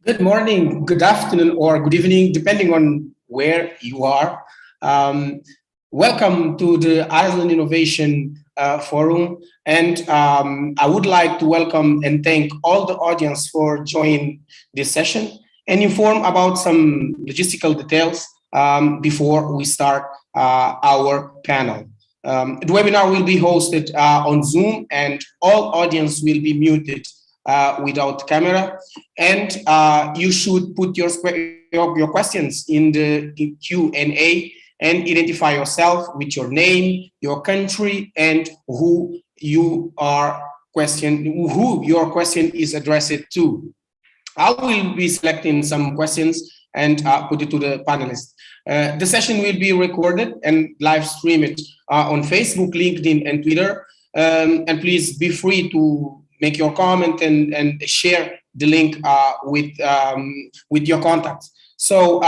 Good morning, good afternoon, or good evening, depending on where you are. Um, Welcome to the Ireland Innovation Forum. And I would like to welcome and thank all the audience for joining this session and inform about some logistical details before we start our panel. The webinar will be hosted on Zoom and all audience will be muted without camera. And you should put your questions in the Q&A and identify yourself with your name, your country, and who your question is addressed to. I will be selecting some questions and put it to the panelists. The session will be recorded and live streamed on Facebook, LinkedIn, and Twitter. And please be free to make your comment and share the link with your contacts. So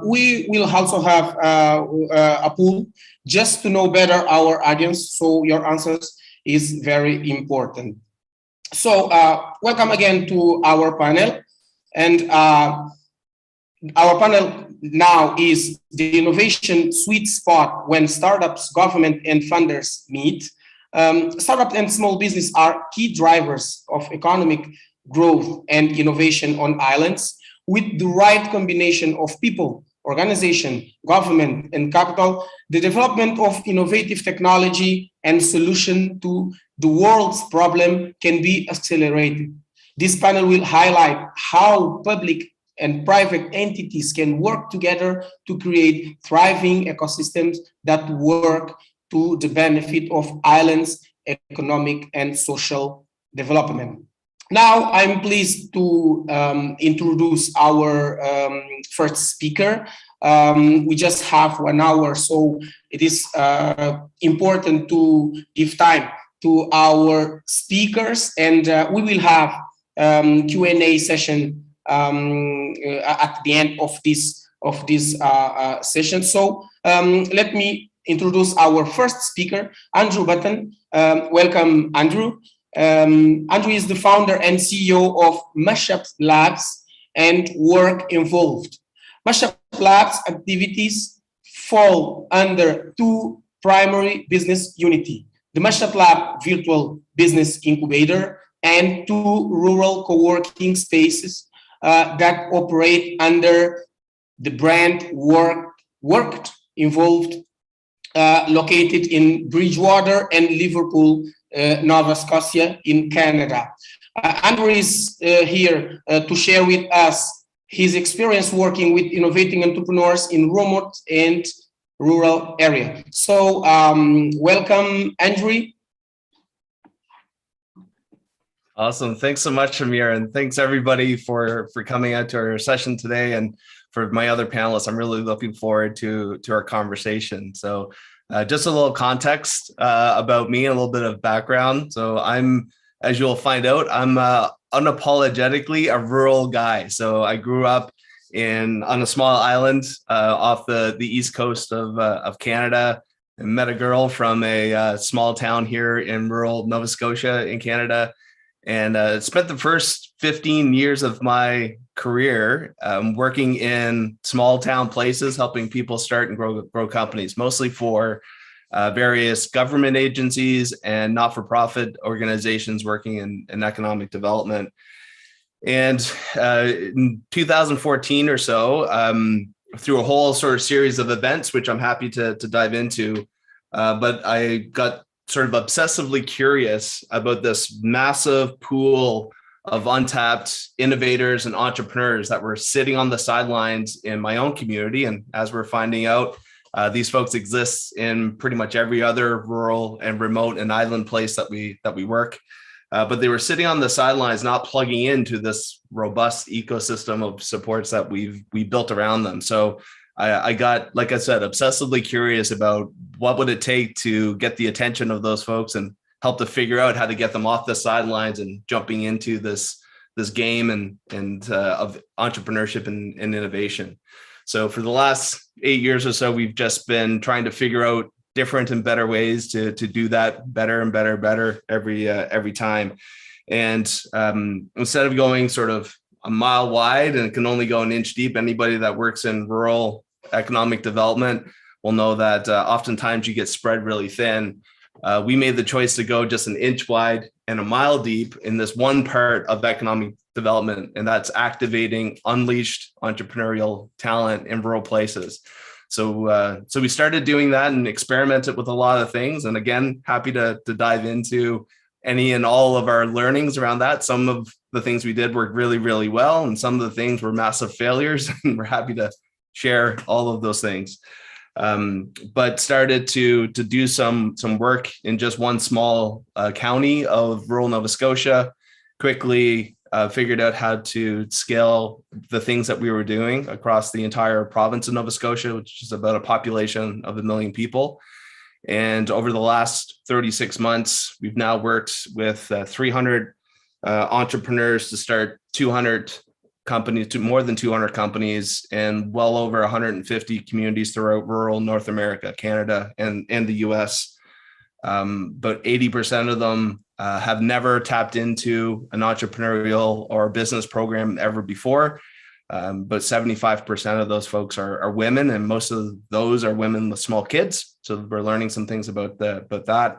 we will also have a pool just to know better our audience. So your answers is very important. So welcome again to our panel. And our panel now is the innovation sweet spot when startups, government, and funders meet. Startups and small business are key drivers of economic growth and innovation on islands. With the right combination of people, organization, government, and capital, the development of innovative technology and solution to the world's problem can be accelerated. This panel will highlight how public and private entities can work together to create thriving ecosystems that work to the benefit of islands' economic and social development. Now, I'm pleased to introduce our first speaker. We just have 1 hour, so it is important to give time to our speakers, and we will have Q&A session at the end of this session. So let me introduce our first speaker, Andrew Button. Welcome, Andrew. Andrew is the founder and CEO of Mashup Labs and work involved. Mashup Labs activities fall under two primary business unity: the Mashup Lab Virtual Business Incubator and two rural co-working spaces that operate under the brand Worked Involved, located in Bridgewater and Liverpool, Nova Scotia in Canada. Andrew is here to share with us his experience working with innovating entrepreneurs in remote and rural area. So welcome, Andrew. Awesome. Thanks so much, Amir. And thanks everybody for coming out to our session today. And for my other panelists, I'm really looking forward to our conversation. So just a little context about me, a little bit of background. So I'm, as you'll find out, I'm unapologetically a rural guy. So I grew up on a small island off the east coast of Canada, and met a girl from a small town here in rural Nova Scotia in Canada. And spent the first 15 years of my career working in small town places, helping people start and grow companies, mostly for various government agencies and not-for-profit organizations working in economic development. And in 2014 or so, through a whole sort of series of events, which I'm happy to dive into, but I got sort of obsessively curious about this massive pool of untapped innovators and entrepreneurs that were sitting on the sidelines in my own community. And as we're finding out, these folks exist in pretty much every other rural and remote and island place that we work. But they were sitting on the sidelines, not plugging into this robust ecosystem of supports that we built around them. So I got, like I said, obsessively curious about what would it take to get the attention of those folks and help to figure out how to get them off the sidelines and jumping into this game and of entrepreneurship and innovation. So for the last 8 years or so, we've just been trying to figure out different and better ways to do that better and better every time. And instead of going sort of a mile wide and it can only go an inch deep. Anybody that works in rural economic development will know that oftentimes you get spread really thin. We made the choice to go just an inch wide and a mile deep in this one part of economic development, and that's activating unleashed entrepreneurial talent in rural places. So we started doing that and experimented with a lot of things. And again, happy to dive into any and all of our learnings around that. Some of the things we did worked really, really well, and some of the things were massive failures. And we're happy to share all of those things. But started to do some work in just one small county of rural Nova Scotia, quickly figured out how to scale the things that we were doing across the entire province of Nova Scotia, which is about a population of 1 million people. And over the last 36 months, we've now worked with 300 entrepreneurs to start 200 companies, to more than 200 companies, and well over 150 communities throughout rural North America, Canada, and the US. But 80% of them have never tapped into an entrepreneurial or business program ever before. But 75% of those folks are women, and most of those are women with small kids. So we're learning some things about that.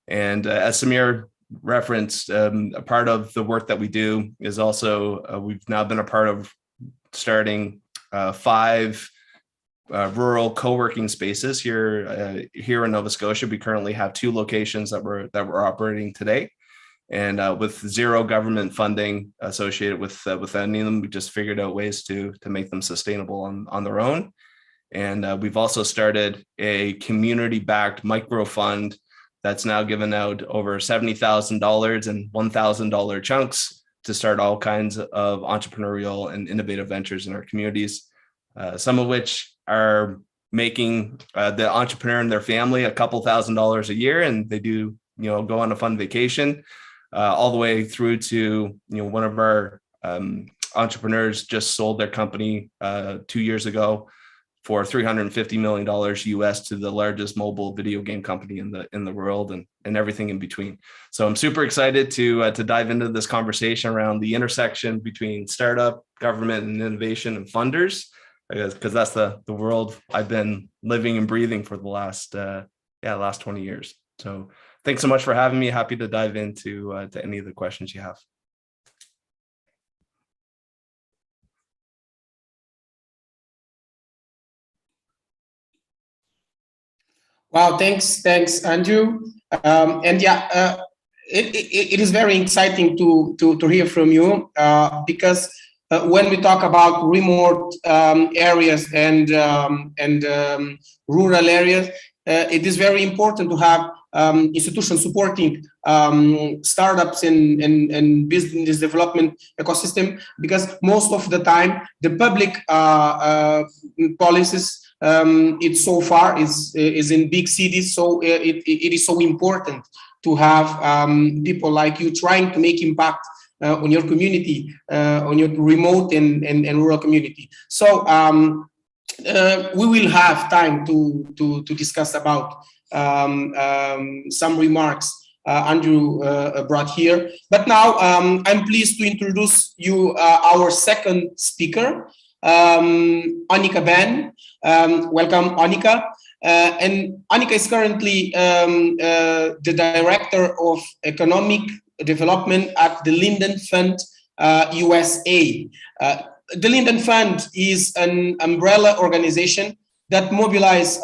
And as Samir referenced, a part of the work that we do is also we've now been a part of starting 5 rural co-working spaces here in Nova Scotia. We currently have 2 locations that we're operating today, and with zero government funding associated with any of them, we just figured out ways to make them sustainable on their own. And we've also started a community-backed micro fund that's now given out over $70,000 in $1,000 chunks to start all kinds of entrepreneurial and innovative ventures in our communities, some of which are making the entrepreneur and their family a couple $1,000s a year, and they do, go on a fun vacation, all the way through to, one of our entrepreneurs just sold their company 2 years ago for $350 million US to the largest mobile video game company in the world, and everything in between. So I'm super excited to dive into this conversation around the intersection between startup, government, and innovation and funders, because that's the world I've been living and breathing for the last 20 years. So thanks so much for having me. Happy to dive into to any of the questions you have. Wow, thanks, Andrew. It is very exciting to hear from you because when we talk about remote areas and rural areas, it is very important to have institutions supporting startups and business development ecosystem, because most of the time the public policies it's so far is in big cities, so it is so important to have people like you trying to make impact on your community, on your remote and rural community. So we will have time to discuss about some remarks Andrew brought here. But now I'm pleased to introduce you our second speaker, Annika Ben. Welcome, Annika. And Annika is currently the Director of Economic Development at the Linden Fund USA. The Linden Fund is an umbrella organization that mobilizes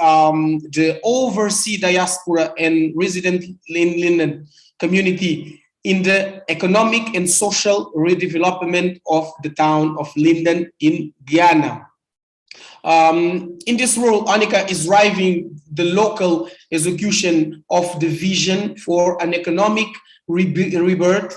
the overseas diaspora and resident Linden community in the economic and social redevelopment of the town of Linden in Guyana. In this role, Annika is driving the local execution of the vision for an economic rebirth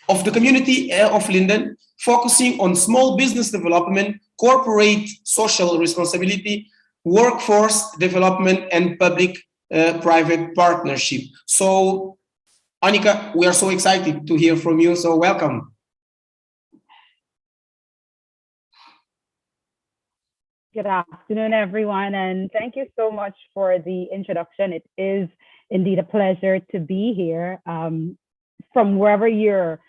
of the community of Linden, focusing on small business development, corporate social responsibility, workforce development, and public-private partnership. So, Annika, we are so excited to hear from you, so welcome. Good afternoon, everyone, and thank you so much for the introduction. It is indeed a pleasure to be here from wherever you're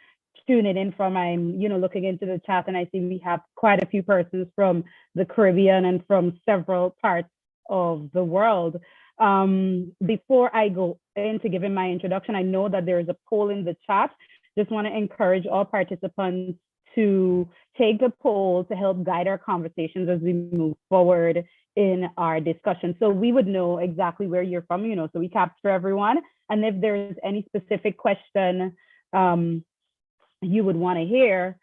tuning in from, I'm, looking into the chat and I see we have quite a few persons from the Caribbean and from several parts of the world. Before I go into giving my introduction, I know that there is a poll in the chat. Just want to encourage all participants to take the poll to help guide our conversations as we move forward in our discussion. So we would know exactly where you're from, so we capture everyone. And if there's any specific question you would want to hear,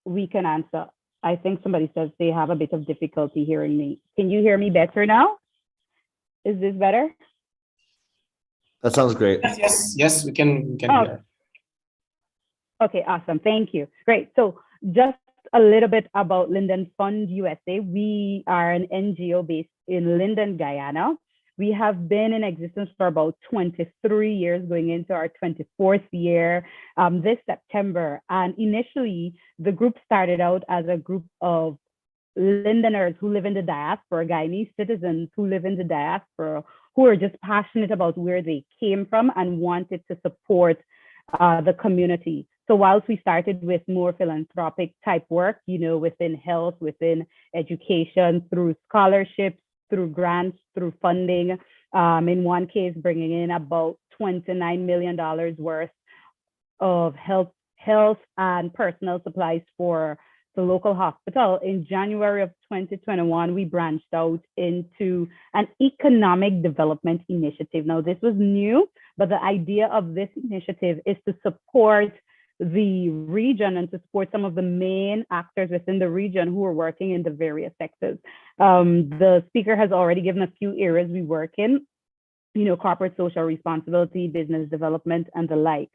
we can answer. I think somebody says they have a bit of difficulty hearing me. Can you hear me better now? Is this better? That sounds great. Yes, we can hear. Okay, awesome. Thank you. Great. So just a little bit about Linden Fund USA. We are an NGO based in Linden, Guyana. We have been in existence for about 23 years, going into our 24th year this September. And initially, the group started out as a group of Lindeners who live in the diaspora, Guyanese citizens who live in the diaspora, who are just passionate about where they came from and wanted to support the community. So whilst we started with more philanthropic type work, within health, within education, through scholarships, through grants, through funding, in one case, bringing in about $29 million worth of health and personal supplies for the local hospital. In January of 2021, we branched out into an economic development initiative. Now, this was new, but the idea of this initiative is to support the region and to support some of the main actors within the region who are working in the various sectors. The speaker has already given a few areas we work in, corporate social responsibility, business development, and the like.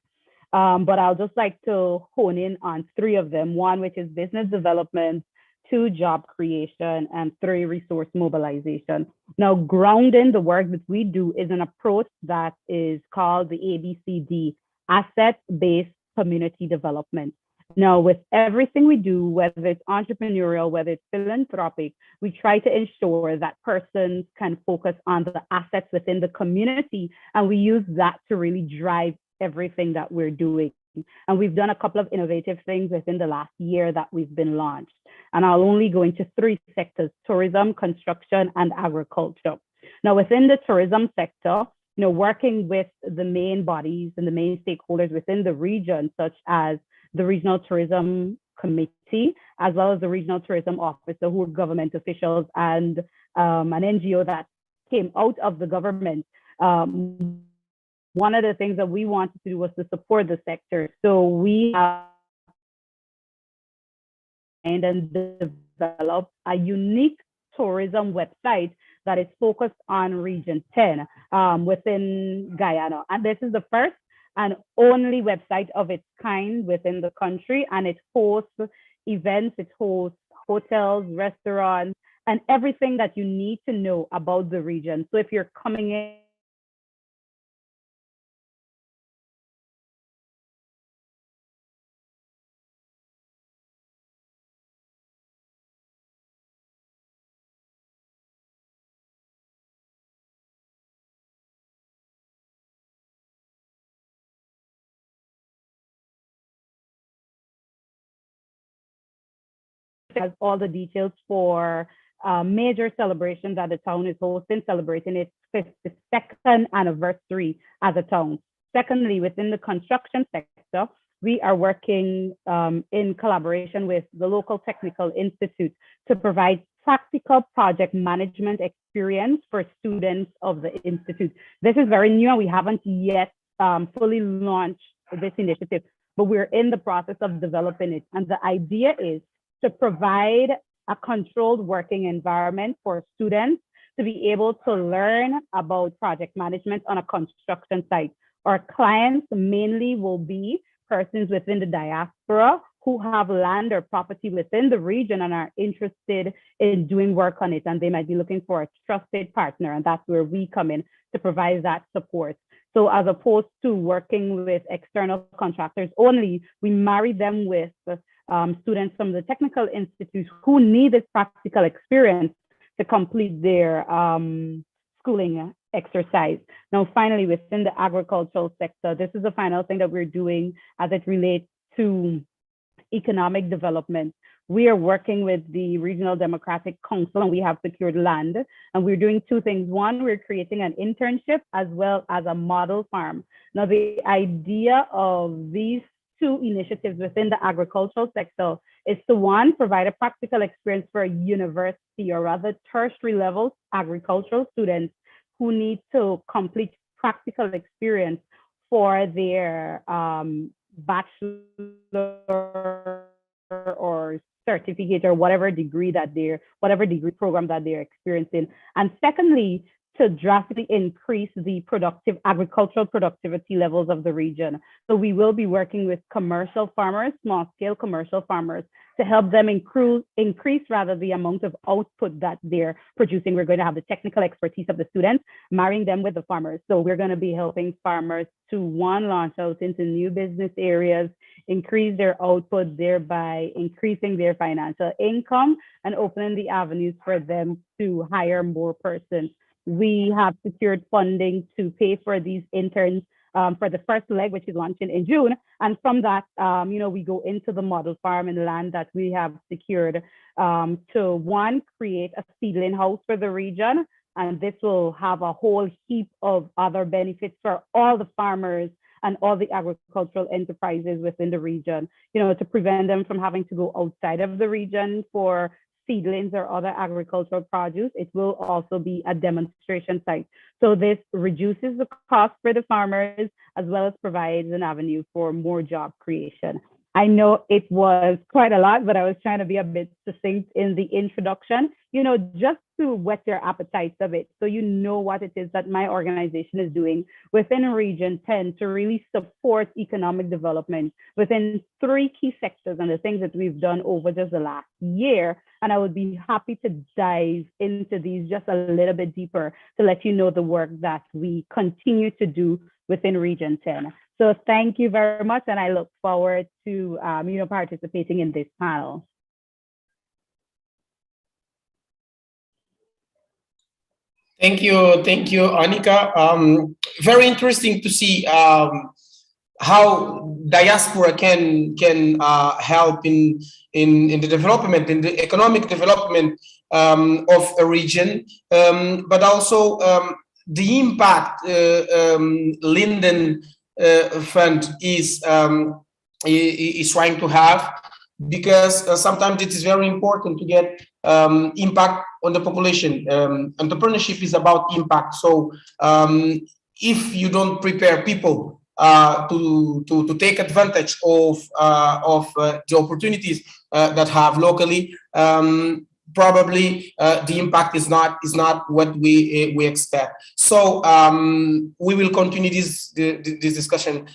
But I'll just like to hone in on three of them. One, which is business development, two, job creation, and three, resource mobilization. Now, grounding the work that we do is an approach that is called the ABCD, asset-based community development. Now, with everything we do, whether it's entrepreneurial, whether it's philanthropic, we try to ensure that persons can focus on the assets within the community, and we use that to really drive everything that we're doing. And we've done a couple of innovative things within the last year that we've been launched. And I'll only go into three sectors: tourism, construction, and agriculture. Now, within the tourism sector, working with the main bodies and the main stakeholders within the region, such as the Regional Tourism Committee, as well as the Regional Tourism Officer, who are government officials, and an NGO that came out of the government. One of the things that we wanted to do was to support the sector. So we have and developed a unique tourism website that is focused on Region 10 within Guyana. And this is the first and only website of its kind within the country. And it hosts events, it hosts hotels, restaurants, and everything that you need to know about the region. So if you're coming in has all the details for major celebrations that the town is hosting, celebrating its 52nd anniversary as a town. Secondly, within the construction sector, we are working in collaboration with the local technical institute to provide practical project management experience for students of the institute. This is very new and we haven't yet fully launched this initiative, but we're in the process of developing it. And the idea is to provide a controlled working environment for students to be able to learn about project management on a construction site. Our clients mainly will be persons within the diaspora who have land or property within the region and are interested in doing work on it. And they might be looking for a trusted partner. And that's where we come in to provide that support. So as opposed to working with external contractors only, we marry them with students from the technical institute who need this practical experience to complete their schooling exercise. Now, finally, within the agricultural sector, this is the final thing that we're doing as it relates to economic development. We are working with the Regional Democratic Council, and we have secured land. And we're doing two things. One, we're creating an internship as well as a model farm. Now, the idea of these two initiatives within the agricultural sector is to, one, provide a practical experience for a university or rather tertiary level agricultural students who need to complete practical experience for their bachelor or certificate or whatever degree program that they're experiencing. And secondly, to drastically increase the agricultural productivity levels of the region. So we will be working with commercial farmers, small scale commercial farmers, to help them increase rather the amount of output that they're producing. We're going to have the technical expertise of the students, marrying them with the farmers. So we're going to be helping farmers to, one, launch out into new business areas, increase their output, thereby increasing their financial income and opening the avenues for them to hire more persons. We have secured funding to pay for these interns for the first leg, which is launching in June. And from that, we go into the model farm and land that we have secured to, one, create a seedling house for the region. And this will have a whole heap of other benefits for all the farmers and all the agricultural enterprises within the region, to prevent them from having to go outside of the region for seedlings or other agricultural produce. It will also be a demonstration site. So this reduces the cost for the farmers as well as provides an avenue for more job creation. I know it was quite a lot, but I was trying to be a bit succinct in the introduction, just to whet your appetites a bit, so you know what it is that my organization is doing within Region 10 to really support economic development within three key sectors and the things that we've done over just the last year. And I would be happy to dive into these just a little bit deeper to let you know the work that we continue to do within Region 10. So thank you very much, and I look forward to participating in this panel. Thank you, Anika. Very interesting to see how diaspora can help in the development, in the economic development of a region, but also the impact Linden Fund is trying to have, because sometimes it is very important to get impact on the population. Entrepreneurship is about impact. So if you don't prepare people to take advantage of the opportunities that have locally, probably the impact is not what we expect. So we will continue this discussion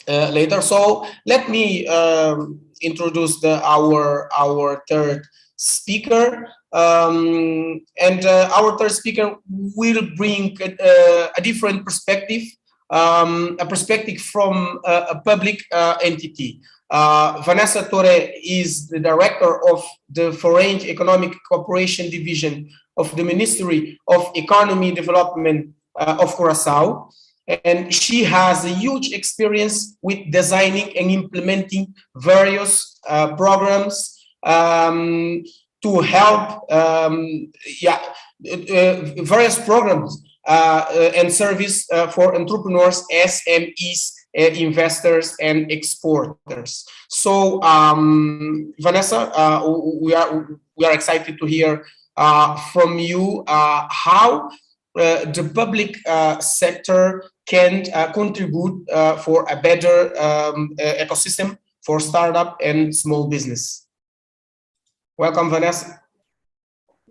later. So let me introduce our third speaker, and our third speaker will bring a different perspective, a perspective from a public entity. Vanessa Torre is the director of the Foreign Economic Cooperation Division of the Ministry of Economy Development of Curacao. And she has a huge experience with designing and implementing various programs to help, various programs and service for entrepreneurs, SMEs, investors, and exporters. So, Vanessa, we are excited to hear from you how the public sector can contribute for a better ecosystem for startup and small business. Welcome, Vanessa.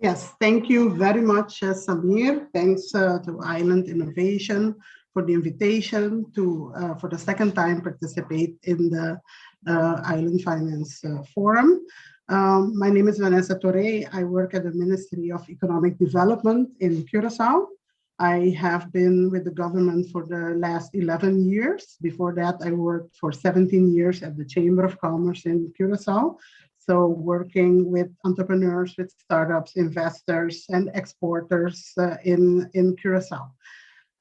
Yes, thank you very much, Samir. Thanks to Island Innovation for the invitation to, for the second time, participate in the Island Finance Forum. My name is Vanessa Torre. I work at the Ministry of Economic Development in Curacao. I have been with the government for the last 11 years. Before that, I worked for 17 years at the Chamber of Commerce in Curacao. So working with entrepreneurs, with startups, investors, and exporters in Curacao.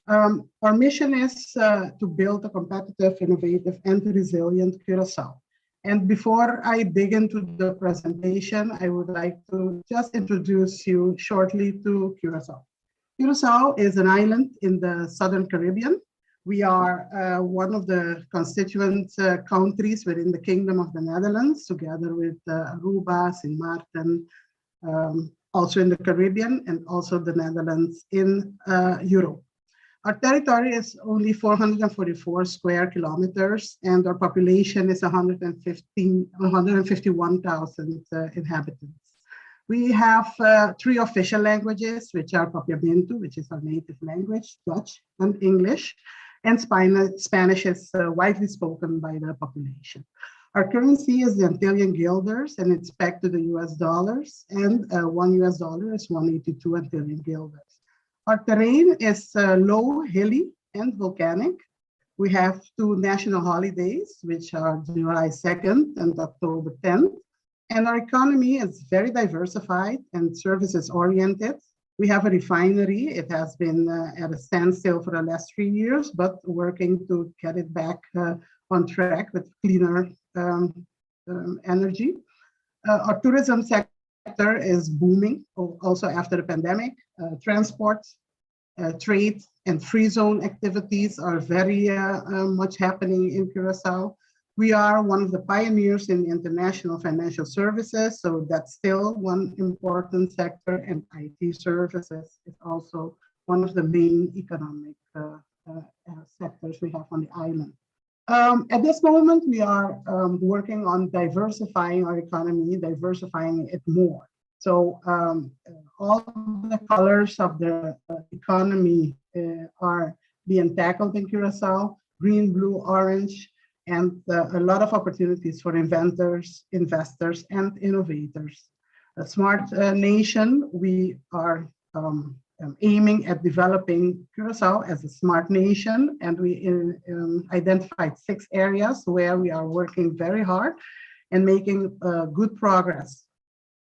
Our mission is to build a competitive, innovative, and resilient Curacao. And before I dig into the presentation, I would like to just introduce you shortly to Curacao. Curacao is an island in the Southern Caribbean. We are one of the constituent countries within the Kingdom of the Netherlands, together with Aruba, Sint Maarten, also in the Caribbean, and also the Netherlands in Europe. Our territory is only 444 square kilometers, and our population is 151,000 inhabitants. We have 3 official languages, which are Papiamento, which is our native language, Dutch, and English, and Spanish is widely spoken by the population. Our currency is the Antillean guilders, and it's pegged to the US dollars, and $1 US is 182 Antillean guilders. Our terrain is low, hilly, and volcanic. We have 2 national holidays, which are July 2nd and October 10th. And our economy is very diversified and services oriented. We have a refinery. It has been at a standstill for the last 3 years, but working to get it back on track with cleaner energy. Our tourism sector is booming, also after the pandemic. Transport, trade, and free zone activities are very much happening in Curacao. We are one of the pioneers in international financial services, so that's still one important sector, and IT services is also one of the main economic sectors we have on the island. At this moment, we are working on diversifying our economy, diversifying it more. So all the colors of the economy are being tackled in Curacao: green, blue, orange, and a lot of opportunities for inventors, investors, and innovators. A smart nation, we are aiming at developing Curacao as a smart nation, and we identified 6 areas where we are working very hard and making good progress.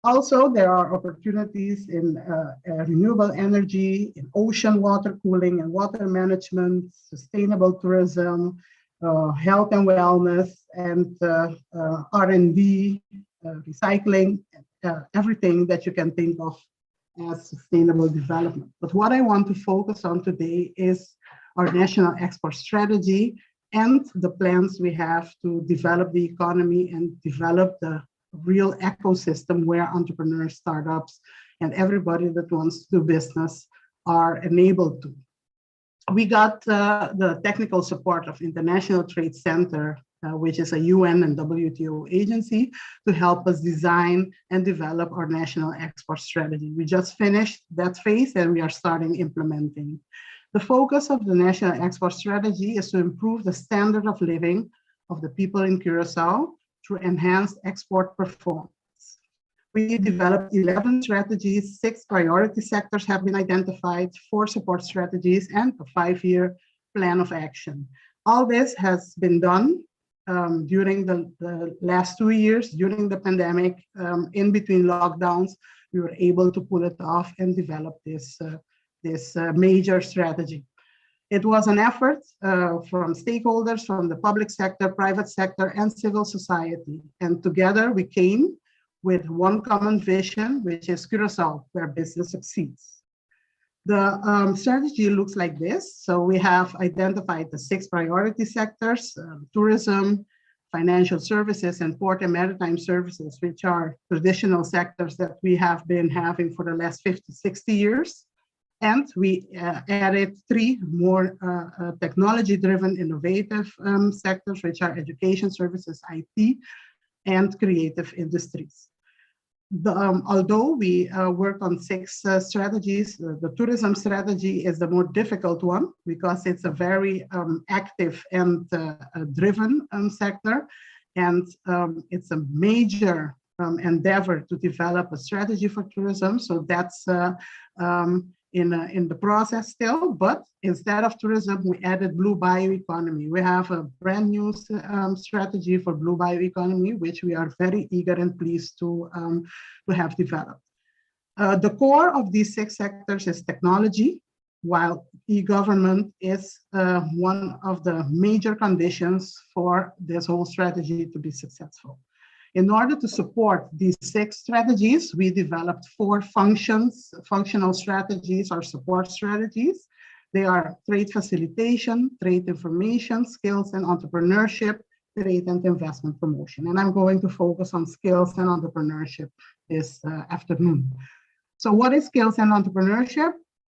Also, there are opportunities in renewable energy, in ocean water cooling and water management, sustainable tourism, health and wellness, and R&D, recycling, everything that you can think of as sustainable development. But what I want to focus on today is our national export strategy and the plans we have to develop the economy and develop the real ecosystem where entrepreneurs, startups, and everybody that wants to do business are enabled to. We got the technical support of International Trade Center, which is a UN and WTO agency, to help us design and develop our national export strategy. We just finished that phase and we are starting implementing. The focus of the national export strategy is to improve the standard of living of the people in Curacao through enhanced export performance. We developed 11 strategies, 6 priority sectors have been identified, 4 support strategies, and a 5-year plan of action. All this has been done during the last 2 years, during the pandemic. In between lockdowns, we were able to pull it off and develop this major strategy. It was an effort from stakeholders, from the public sector, private sector, and civil society. And together we came with one common vision, which is Curacao, where business succeeds. The strategy looks like this. So we have identified the 6 priority sectors: tourism, financial services, and port and maritime services, which are traditional sectors that we have been having for the last 50, 60 years. And we added 3 more technology-driven innovative sectors, which are education services, IT, and creative industries. Although we worked on 6 strategies, the tourism strategy is the more difficult one because it's a very active and driven sector. And it's a major endeavor to develop a strategy for tourism. So that's in the process still, but instead of tourism, we added blue bioeconomy. We have a brand new strategy for blue bioeconomy, which we are very eager and pleased to have developed. The core of these 6 sectors is technology. while e-government is one of the major conditions for this whole strategy to be successful. In order to support these 6 strategies, we developed 4 functional strategies or support strategies. They are trade facilitation, trade information, skills and entrepreneurship, trade and investment promotion. And I'm going to focus on skills and entrepreneurship this afternoon. So what is skills and entrepreneurship?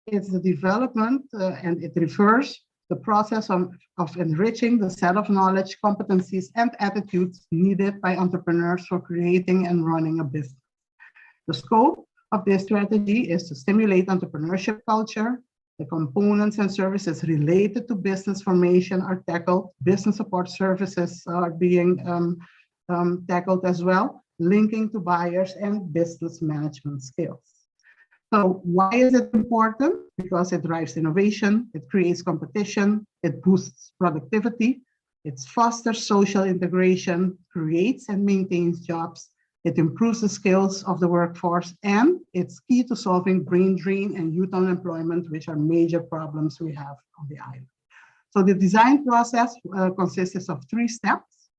It's the development and it refers the process of enriching the set of knowledge, competencies, and attitudes needed by entrepreneurs for creating and running a business. The scope of this strategy is to stimulate entrepreneurship culture. The components and services related to business formation are tackled. Business support services are being tackled as well, linking to buyers and business management skills. So why is it important? Because it drives innovation, it creates competition, it boosts productivity, it fosters social integration, creates and maintains jobs, it improves the skills of the workforce, and it's key to solving brain drain and youth unemployment, which are major problems we have on the island. So the design process consists of 3 steps: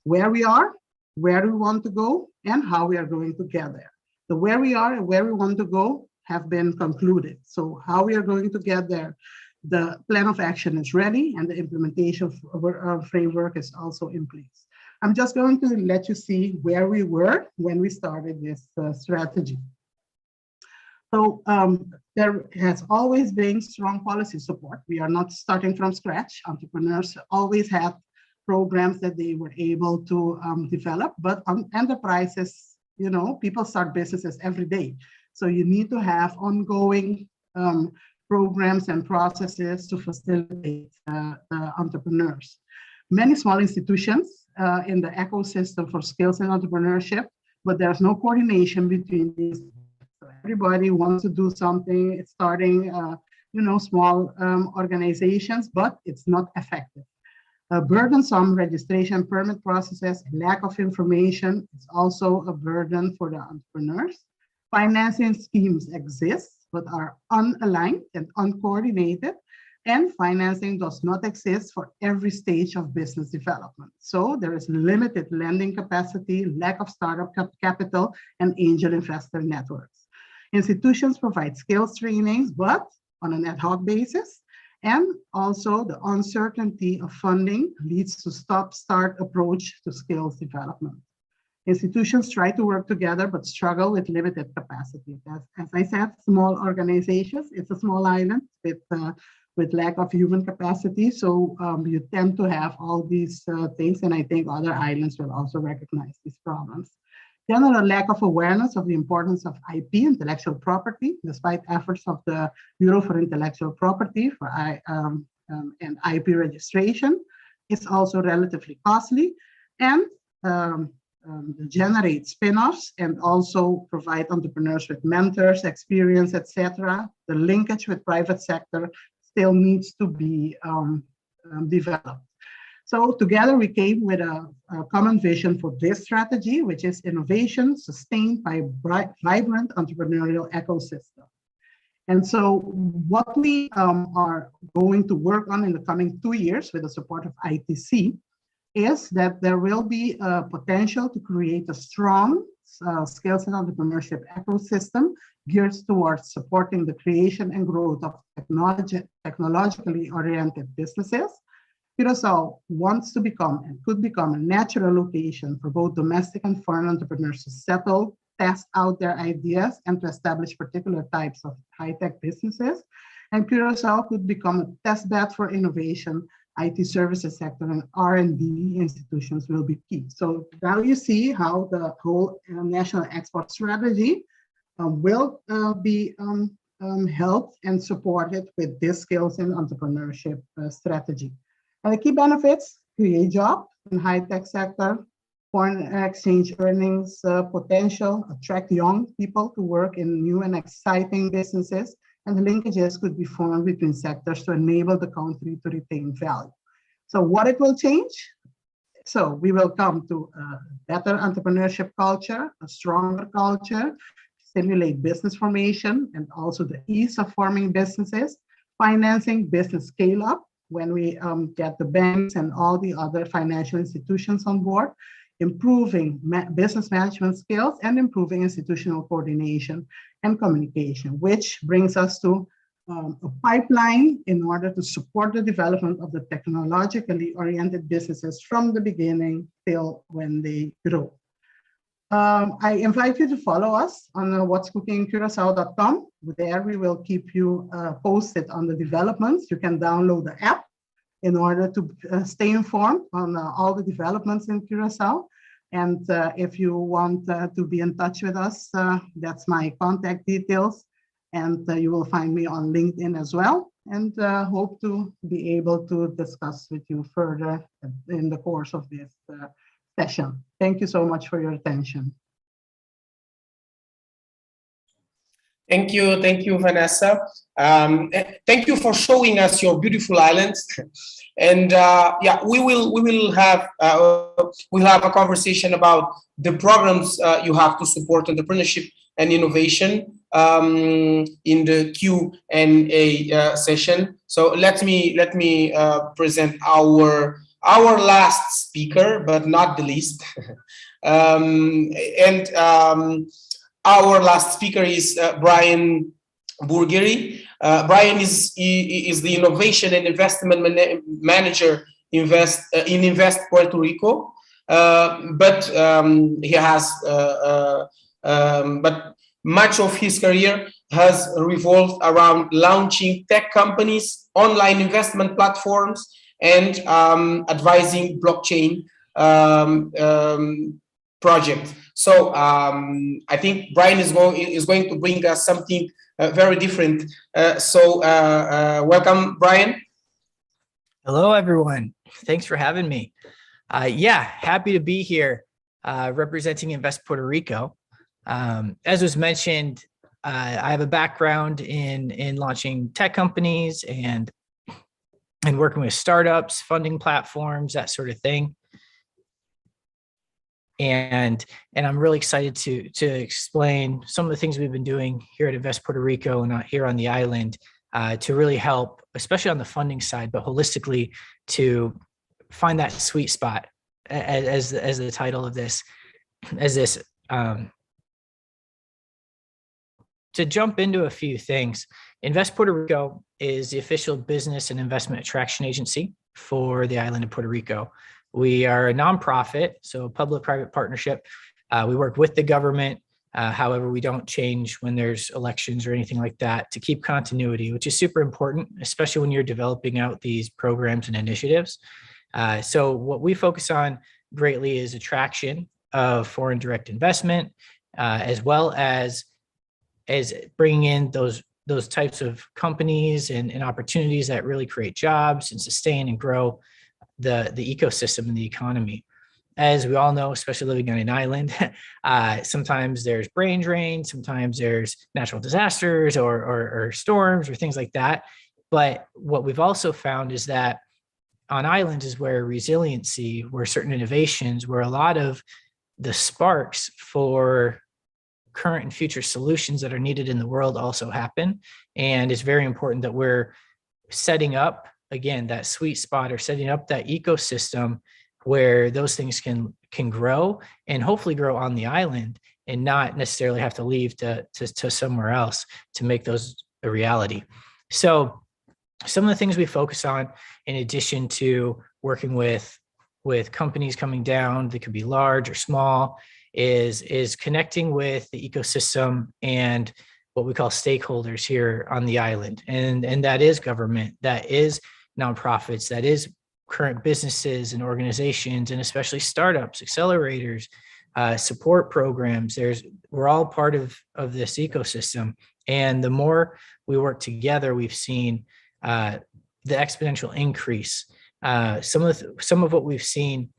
where we are, where we want to go, and how we are going to get there. The where we are and where we want to go have been concluded. So how we are going to get there, the plan of action is ready and the implementation framework is also in place. I'm just going to let you see where we were when we started this strategy. So there has always been strong policy support. We are not starting from scratch. Entrepreneurs always had programs that they were able to develop, but on enterprises, you know, people start businesses every day. So you need to have ongoing programs and processes to facilitate entrepreneurs. Many small institutions in the ecosystem for skills and entrepreneurship, but there's no coordination between these. So everybody wants to do something. It's starting, you know, small organizations, but it's not effective. Burdensome registration permit processes, lack of information is also a burden for the entrepreneurs. Financing schemes exist, but are unaligned and uncoordinated, and financing does not exist for every stage of business development. So there is limited lending capacity, lack of startup capital, and angel investor networks. Institutions provide skills trainings, but on an ad hoc basis, and also the uncertainty of funding leads to stop-start approach to skills development. Institutions try to work together, but struggle with limited capacity. As I said, small organizations, it's a small island with lack of human capacity. So you tend to have all these things, and I think other islands will also recognize these problems. General lack of awareness of the importance of IP, intellectual property, despite efforts of the Bureau for Intellectual Property for and IP registration, is also relatively costly, and generate spin-offs and also provide entrepreneurs with mentors, experience, etc. The linkage with private sector still needs to be developed. So together we came with a common vision for this strategy, which is innovation sustained by a vibrant entrepreneurial ecosystem. And so what we are going to work on in the coming 2 years with the support of ITC is that there will be a potential to create a strong skills and entrepreneurship ecosystem geared towards supporting the creation and growth of technologically oriented businesses. Curacao wants to become and could become a natural location for both domestic and foreign entrepreneurs to settle, test out their ideas, and to establish particular types of high-tech businesses. And Curacao could become a test bed for innovation. IT services sector and R&D institutions will be key. So now you see how the whole national export strategy will be helped and supported with this skills and entrepreneurship strategy. And the key benefits: create jobs in high-tech sector, foreign exchange earnings potential, attract young people to work in new and exciting businesses, and the linkages could be formed between sectors to enable the country to retain value. So what it will change? So we will come to a better entrepreneurship culture, a stronger culture, stimulate business formation, and also the ease of forming businesses, financing business scale up when we get the banks and all the other financial institutions on board, improving business management skills, and improving institutional coordination and communication, which brings us to a pipeline in order to support the development of the technologically oriented businesses from the beginning till when they grow. I invite you to follow us on what'scookingincuracao.com. There we will keep you posted on the developments. You can download the app in order to stay informed on all the developments in Curacao. And if you want to be in touch with us, that's my contact details. And you will find me on LinkedIn as well. And hope to be able to discuss with you further in the course of this session. Thank you so much for your attention. Thank you, Vanessa. Thank you for showing us your beautiful islands. And yeah, we'll have a conversation about the programs you have to support entrepreneurship and innovation in the Q&A session. So let me present our last speaker, but not the least. Our last speaker is Brian Burghiry. Brian is the Innovation and Investment Manager in Invest Puerto Rico, but he has but much of his career has revolved around launching tech companies, online investment platforms, and advising blockchain projects. So I think Brian is going to bring us something very different. So welcome, Brian. Hello, everyone. Thanks for having me. Yeah, happy to be here representing Invest Puerto Rico. As was mentioned, I have a background in launching tech companies and working with startups, funding platforms, that sort of thing. And I'm really excited to explain some of the things we've been doing here at Invest Puerto Rico and here on the island to really help, especially on the funding side, but holistically to find that sweet spot as the title of this, to jump into a few things. Invest Puerto Rico is the official business and investment attraction agency for the island of Puerto Rico. We are a nonprofit, so a public-private partnership. We work with the government. However, we don't change when there's elections or anything like that to keep continuity, which is super important, especially when you're developing out these programs and initiatives. So what we focus on greatly is attraction of foreign direct investment, as well as bringing in those types of companies and opportunities that really create jobs and sustain and grow the ecosystem and the economy. As we all know, especially living on an island, sometimes there's brain drain, sometimes there's natural disasters or storms or things like that. But what we've also found is that on islands is where resiliency, where certain innovations, where a lot of the sparks for current and future solutions that are needed in the world also happen. And it's very important that we're setting up, again, that sweet spot or setting up that ecosystem where those things can grow and hopefully grow on the island and not necessarily have to leave to somewhere else to make those a reality. So some of the things we focus on, in addition to working with companies coming down that could be large or small, is connecting with the ecosystem and what we call stakeholders here on the island. And that is government, that is nonprofits, that is current businesses and organizations, and especially startups, accelerators, support programs. We're all part of this ecosystem. And the more we work together, we've seen the exponential increase. Some of what we've seen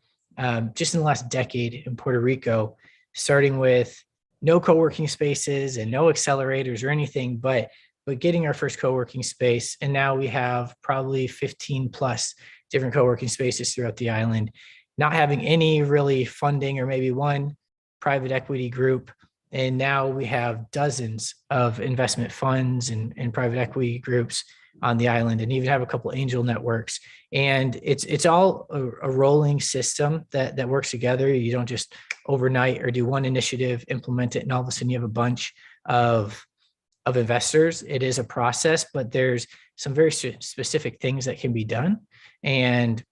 just in the last decade in Puerto Rico, starting with no co-working spaces and no accelerators or anything, but getting our first co-working space. And now we have probably 15 plus different co-working spaces throughout the island, not having any really funding or maybe one private equity group. And now we have dozens of investment funds and private equity groups on the island, and even have a couple angel networks. And it's all a rolling system that works together. You don't just overnight or do one initiative, implement it, and all of a sudden you have a bunch of investors. It is a process, but there's some very specific things that can be done. And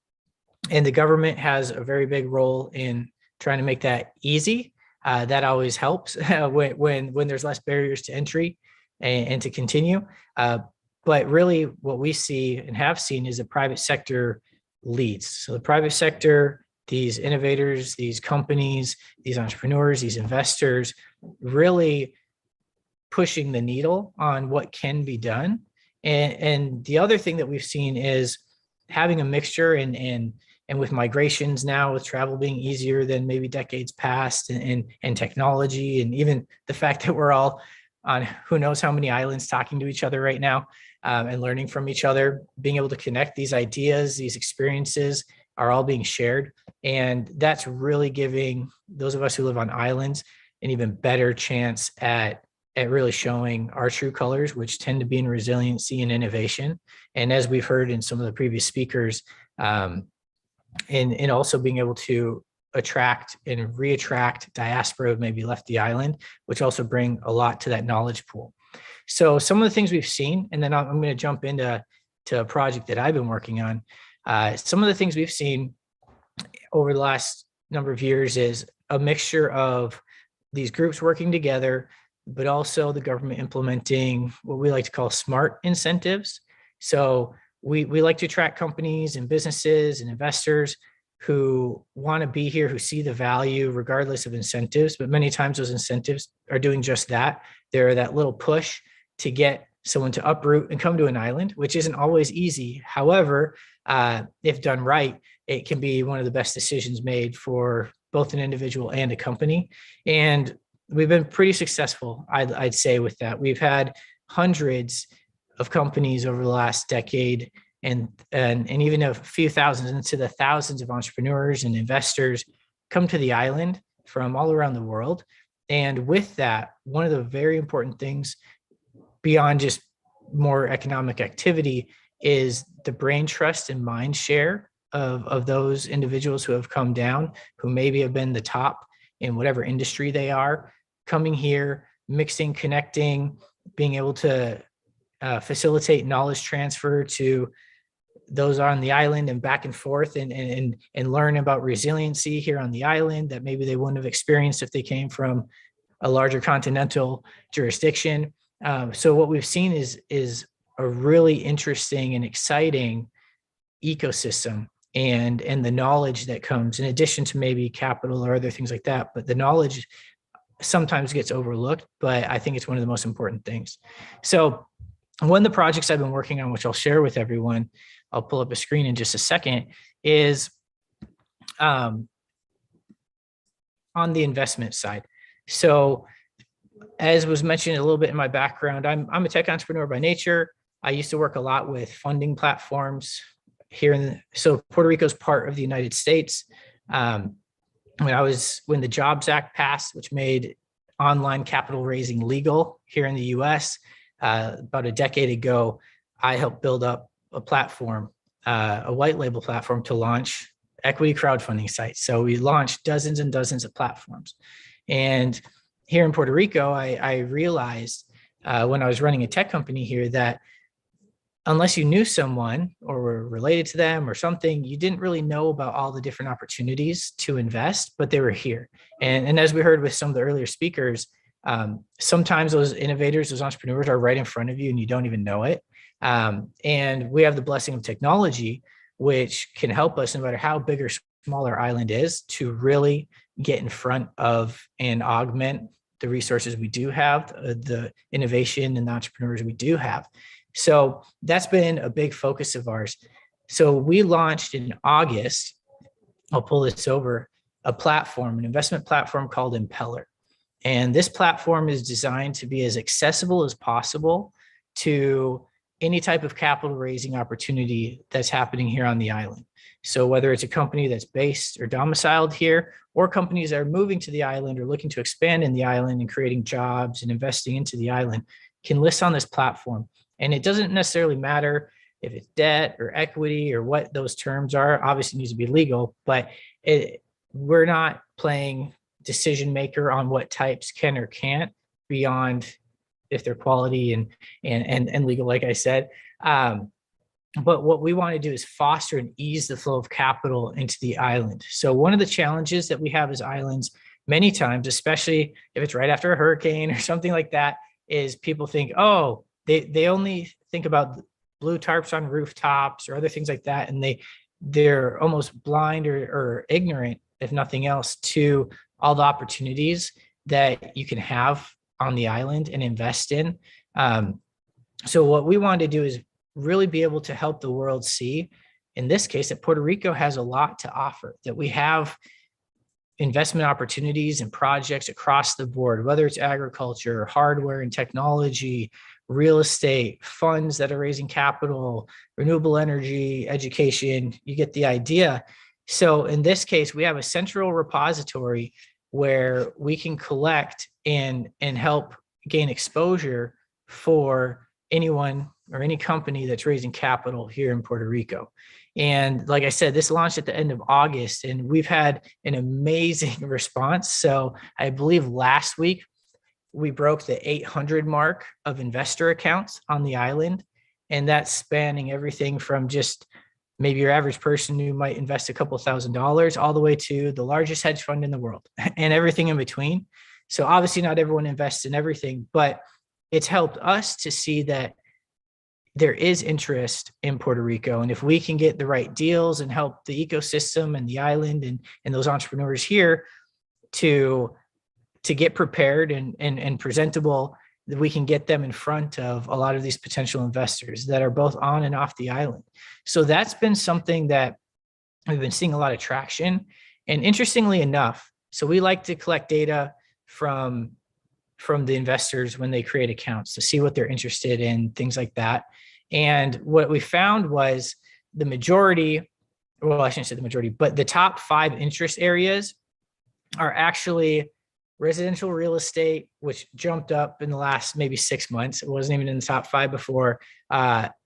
the government has a very big role in trying to make that easy. That always helps when there's less barriers to entry and to continue. But really what we see and have seen is the private sector leads. So the private sector, these innovators, these companies, these entrepreneurs, these investors, really pushing the needle on what can be done. And the other thing that we've seen is having a mixture and with migrations now, with travel being easier than maybe decades past, and technology, and even the fact that we're all on who knows how many islands talking to each other right now, and learning from each other, being able to connect these ideas, these experiences are all being shared. And that's really giving those of us who live on islands an even better chance at really showing our true colors, which tend to be in resiliency and innovation. And as we've heard in some of the previous speakers, and also being able to attract and re-attract diaspora who maybe left the island, which also bring a lot to that knowledge pool. So some of the things we've seen, and then I'm going to jump into a project that I've been working on. Some of the things we've seen over the last number of years is a mixture of these groups working together, but also the government implementing what we like to call smart incentives. So we like to attract companies and businesses and investors who want to be here, who see the value regardless of incentives. But many times those incentives are doing just that. They're that little push to get someone to uproot and come to an island, which isn't always easy. However, if done right, it can be one of the best decisions made for both an individual and a company. And we've been pretty successful, I'd say, with that. We've had hundreds of companies over the last decade, and even a few thousands into the thousands of entrepreneurs and investors come to the island from all around the world. And with that, one of the very important things beyond just more economic activity is the brain trust and mind share of those individuals who have come down, who maybe have been the top in whatever industry they are, coming here, mixing, connecting, being able to facilitate knowledge transfer to those on the island and back and forth, and learn about resiliency here on the island that maybe they wouldn't have experienced if they came from a larger continental jurisdiction. So what we've seen is a really interesting and exciting ecosystem, and the knowledge that comes in addition to maybe capital or other things like that. But the knowledge sometimes gets overlooked, but I think it's one of the most important things. So one of the projects I've been working on, which I'll share with everyone, I'll pull up a screen in just a second, is on the investment side. So as was mentioned a little bit in my background, I'm a tech entrepreneur by nature. I used to work a lot with funding platforms here so Puerto Rico is part of the United States. When the Jobs Act passed, which made online capital raising legal here in the US, about a decade ago, I helped build up a platform, a white label platform to launch equity crowdfunding sites. So we launched dozens and dozens of platforms. And here in Puerto Rico, I realized when I was running a tech company here that unless you knew someone or were related to them or something, you didn't really know about all the different opportunities to invest, but they were here. And as we heard with some of the earlier speakers, sometimes those innovators, those entrepreneurs are right in front of you and you don't even know it. And we have the blessing of technology, which can help us, no matter how big or small our island is, to really get in front of and augment the resources we do have, the innovation and the entrepreneurs we do have. So that's been a big focus of ours. So we launched in August, I'll pull this over, a platform, an investment platform called Impeller. And this platform is designed to be as accessible as possible to any type of capital raising opportunity that's happening here on the island. So whether it's a company that's based or domiciled here, or companies that are moving to the island or looking to expand in the island and creating jobs and investing into the island, can list on this platform. And it doesn't necessarily matter if it's debt or equity or what those terms are. Obviously, it needs to be legal, but we're not playing decision maker on what types can or can't beyond if they're quality and legal, like I said. But what we want to do is foster and ease the flow of capital into the island. So one of the challenges that we have as islands many times, especially if it's right after a hurricane or something like that, is people think, oh, they only think about blue tarps on rooftops or other things like that. And they're almost blind or ignorant, if nothing else, to all the opportunities that you can have on the island and invest in. So what we wanted to do is really be able to help the world see, in this case, that Puerto Rico has a lot to offer, that we have investment opportunities and projects across the board, whether it's agriculture, hardware and technology, real estate, funds that are raising capital, renewable energy, education. You get the idea. So in this case, we have a central repository where we can collect and help gain exposure for anyone or any company that's raising capital here in Puerto Rico. And like I said, this launched at the end of August, and we've had an amazing response. So I believe last week we broke the 800 mark of investor accounts on the island. And that's spanning everything from just maybe your average person who might invest a couple $1,000 all the way to the largest hedge fund in the world and everything in between. So obviously not everyone invests in everything, but it's helped us to see that there is interest in Puerto Rico. And if we can get the right deals and help the ecosystem and the island and those entrepreneurs here to get prepared and presentable, that we can get them in front of a lot of these potential investors that are both on and off the island. So that's been something that we've been seeing a lot of traction. And interestingly enough, so we like to collect data from the investors when they create accounts to see what they're interested in, things like that. And what we found was the majority, well, I shouldn't say the majority, but the top 5 interest areas are actually residential real estate, which jumped up in the last maybe 6 months. It wasn't even in the top 5 before.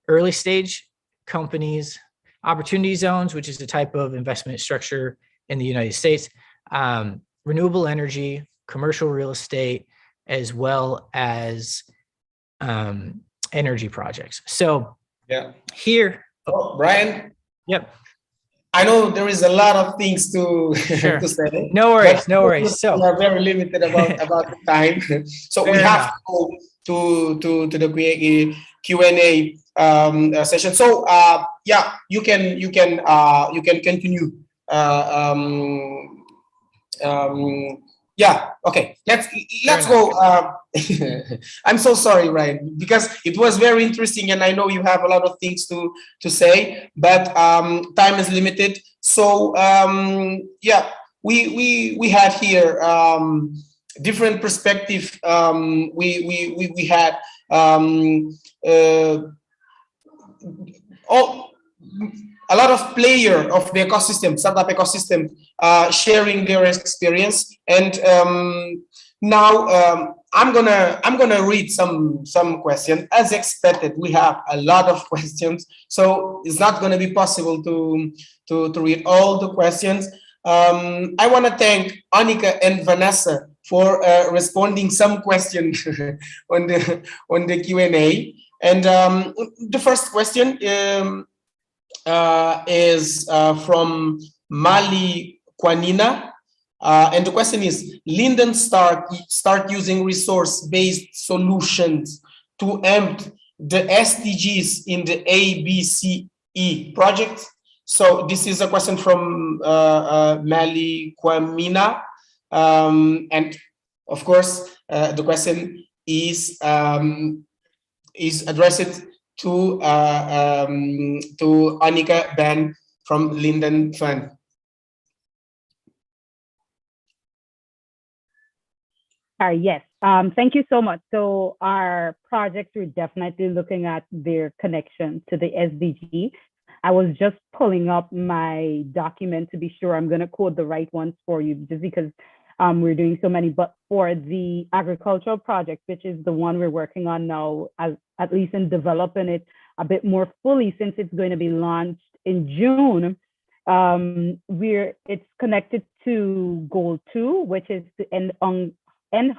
Early stage companies, opportunity zones, which is the type of investment structure in the United States, renewable energy, commercial real estate, as well as energy projects. So yeah, here. Oh, Brian. Yep. I know there is a lot of things to sure. to say. No worries, no worries. So we are very limited about the time, so we have to go to the Q&A session. So yeah, you can continue. Yeah, okay. Let's go. I'm so sorry, Ryan, because it was very interesting, and I know you have a lot of things to say, but time is limited. So yeah, we had here different perspective. We had a lot of player of the ecosystem, startup ecosystem, sharing their experience. And now I'm gonna read some questions. As expected, we have a lot of questions, so it's not gonna be possible to read all the questions. I want to thank Annika and Vanessa for responding some questions on the Q&A. And the first question is from Mali Kwanina, and the question is: Linden start using resource-based solutions to empt the SDGs in the ABCE project. So this is a question from Mali Kwamina, and of course the question is addressed to Annika Ben from Linden Fund. Yes, thank you so much. So our projects, we're definitely looking at their connection to the SDG. I was just pulling up my document to be sure I'm going to quote the right ones for you, just because we're doing so many, but for the agricultural project, which is the one we're working on now, at least in developing it a bit more fully, since it's going to be launched in June, it's connected to goal 2, which is to end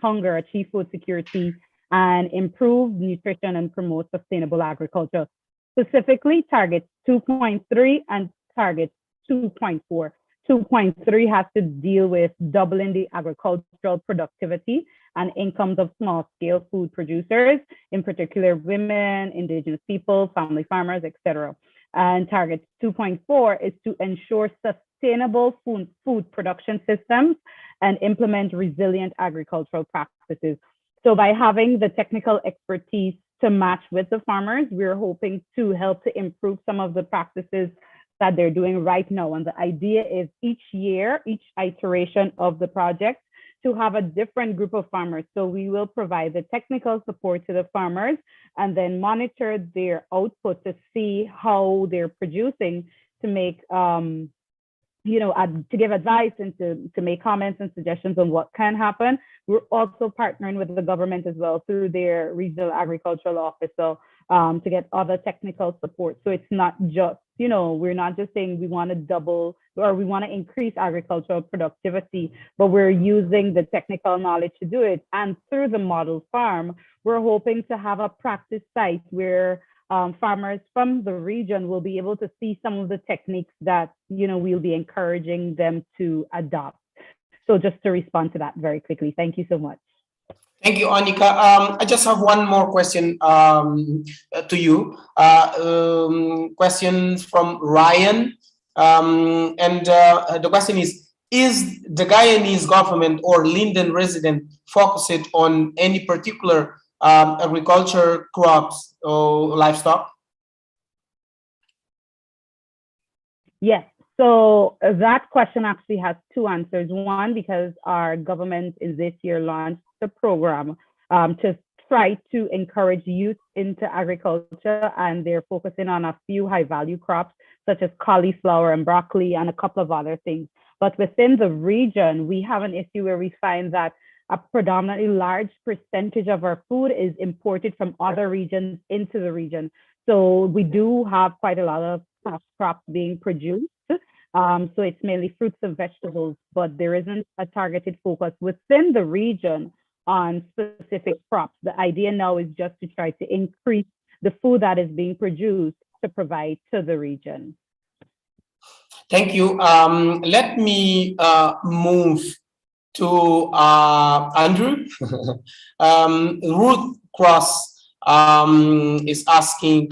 hunger, achieve food security, and improve nutrition and promote sustainable agriculture. Specifically, targets 2.3 and targets 2.4. 2.3 has to deal with doubling the agricultural productivity and incomes of small-scale food producers, in particular women, Indigenous people, family farmers, etc. And target 2.4 is to ensure sustainable food production systems and implement resilient agricultural practices. So by having the technical expertise to match with the farmers, we're hoping to help to improve some of the practices that they're doing right now. And the idea is each year, each iteration of the project, to have a different group of farmers. So we will provide the technical support to the farmers and then monitor their output to see how they're producing, to make, to give advice and to make comments and suggestions on what can happen. We're also partnering with the government as well through their regional agricultural office, so to get other technical support. So it's not just, we're not just saying we want to double or we want to increase agricultural productivity, but we're using the technical knowledge to do it. And through the model farm, we're hoping to have a practice site where farmers from the region will be able to see some of the techniques that, we'll be encouraging them to adopt. So just to respond to that very quickly. Thank you so much. Thank you, Anika. I just have one more question to you. Questions from Ryan. The question is the Guyanese government or Linden resident focused on any particular agriculture, crops, or livestock? Yes. So that question actually has 2 answers. One, because our government in this year launched a program to try to encourage youth into agriculture, and they're focusing on a few high value crops such as cauliflower and broccoli and a couple of other things. But within the region, we have an issue where we find that a predominantly large percentage of our food is imported from other regions into the region. So we do have quite a lot of crops being produced. So it's mainly fruits and vegetables, but there isn't a targeted focus within the region on specific crops. The idea now is just to try to increase the food that is being produced to provide to the region. Thank you. Let me move to Andrew. Ruth Cross is asking,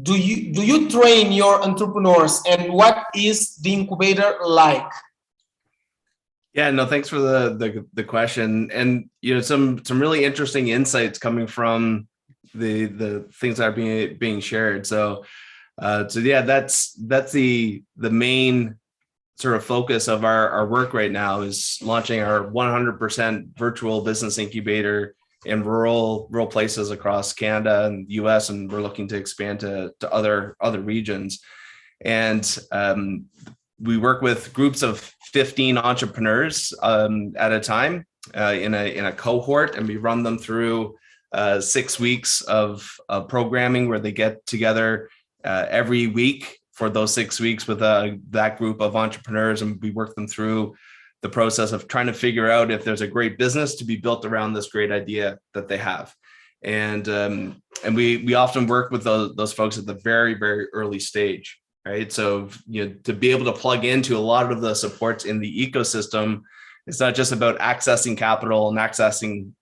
do you train your entrepreneurs, and what is the incubator like? Yeah, no, thanks for the question, and some really interesting insights coming from the things that are being shared. So yeah, that's the main sort of focus of our work right now, is launching our 100% virtual business incubator in rural places across Canada and the US, and we're looking to expand to other regions. And we work with groups of 15 entrepreneurs at a time in a cohort, and we run them through 6 weeks of programming where they get together every week for those 6 weeks with that group of entrepreneurs, and we work them through the process of trying to figure out if there's a great business to be built around this great idea that they have. And we often work with those folks at the very, very early stage, right? So to be able to plug into a lot of the supports in the ecosystem, it's not just about accessing capital and accessing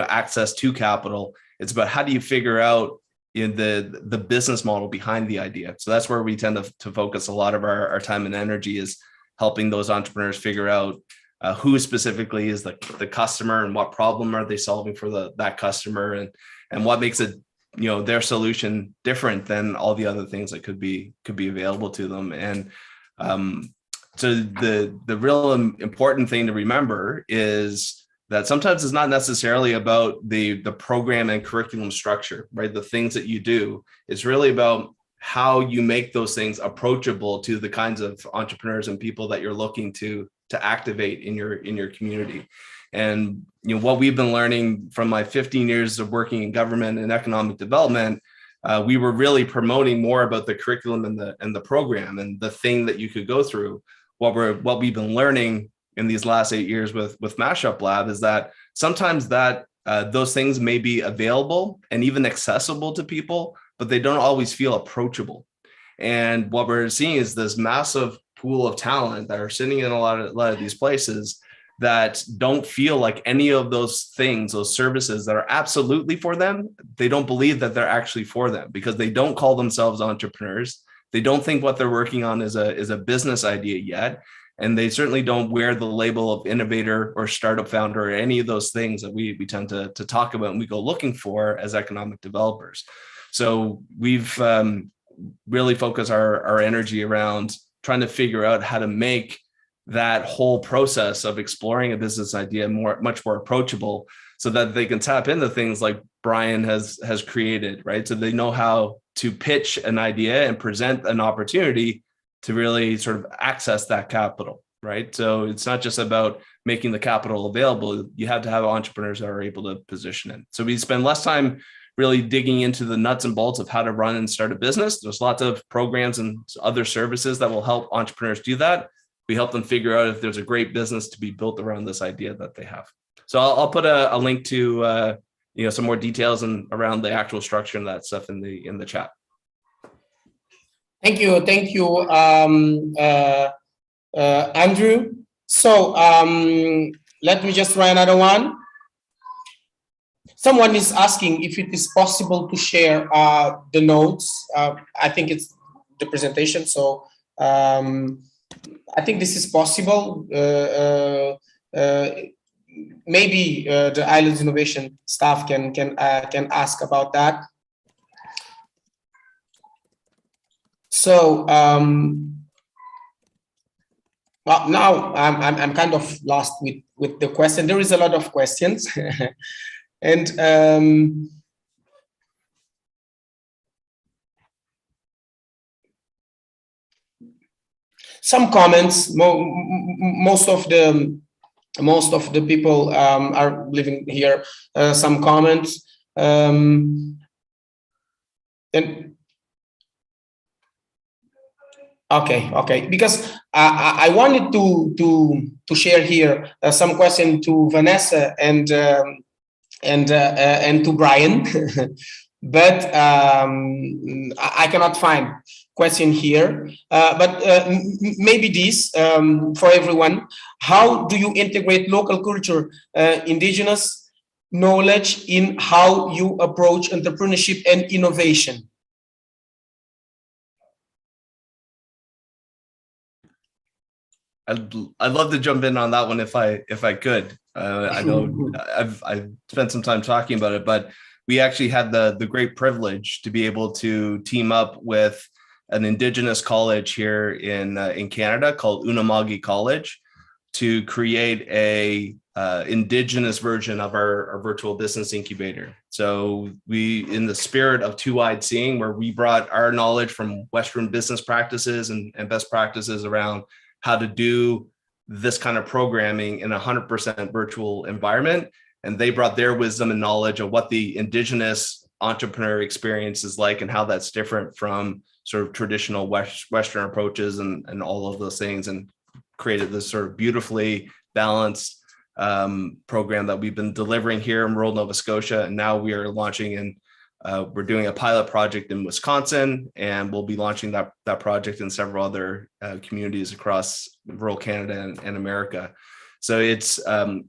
access to capital. It's about how do you figure out the business model behind the idea. So that's where we tend to focus a lot of our time and energy, is helping those entrepreneurs figure out who specifically is the customer, and what problem are they solving for that customer, and what makes it their solution different than all the other things that could be available to them. And so the real important thing to remember is that sometimes it's not necessarily about the program and curriculum structure, right? The things that you do. It's really about how you make those things approachable to the kinds of entrepreneurs and people that you're looking to activate in your community. And what we've been learning from my 15 years of working in government and economic development, we were really promoting more about the curriculum and the program and the thing that you could go through. What we've been learning in these last 8 years with Mashup Lab is that sometimes that those things may be available and even accessible to people, but they don't always feel approachable. And what we're seeing is this massive pool of talent that are sitting in a lot of these places that don't feel like any of those things, those services that are absolutely for them, they don't believe that they're actually for them because they don't call themselves entrepreneurs. They don't think what they're working on is a business idea yet. And they certainly don't wear the label of innovator or startup founder or any of those things that we tend to talk about and we go looking for as economic developers. So we've really focused our energy around trying to figure out how to make that whole process of exploring a business idea much more approachable so that they can tap into things like Brian has created, right? So they know how to pitch an idea and present an opportunity to really sort of access that capital, right? So it's not just about making the capital available. You have to have entrepreneurs that are able to position it. So we spend less time really digging into the nuts and bolts of how to run and start a business. There's lots of programs and other services that will help entrepreneurs do that. We help them figure out if there's a great business to be built around this idea that they have. So I'll put a link to some more details and around the actual structure and that stuff in the chat. Thank you, Andrew. So let me just try another one. Someone is asking if it is possible to share the notes. I think it's the presentation. So I think this is possible. Maybe the Islands Innovation staff can ask about that. So well, now I'm kind of lost with the question. There is a lot of questions, and some comments. Most of the people are living here. Some comments, and okay. Because I wanted to share here some question to Vanessa and to Brian, but I cannot find question here, but maybe this for everyone. How do you integrate local culture, indigenous knowledge in how you approach entrepreneurship and innovation? I'd love to jump in on that one if I could. I know I've spent some time talking about it, but we actually had the great privilege to be able to team up with an Indigenous college here in Canada called Unama'ki College to create a Indigenous version of our virtual business incubator. So we, in the spirit of two-eyed seeing, where we brought our knowledge from Western business practices and best practices around how to do this kind of programming in a 100% virtual environment. And they brought their wisdom and knowledge of what the Indigenous entrepreneur experience is like and how that's different from sort of traditional Western approaches and all of those things, and created this sort of beautifully balanced program that we've been delivering here in rural Nova Scotia. And now we are launching we're doing a pilot project in Wisconsin, and we'll be launching that project in several other communities across rural Canada and America. So it's,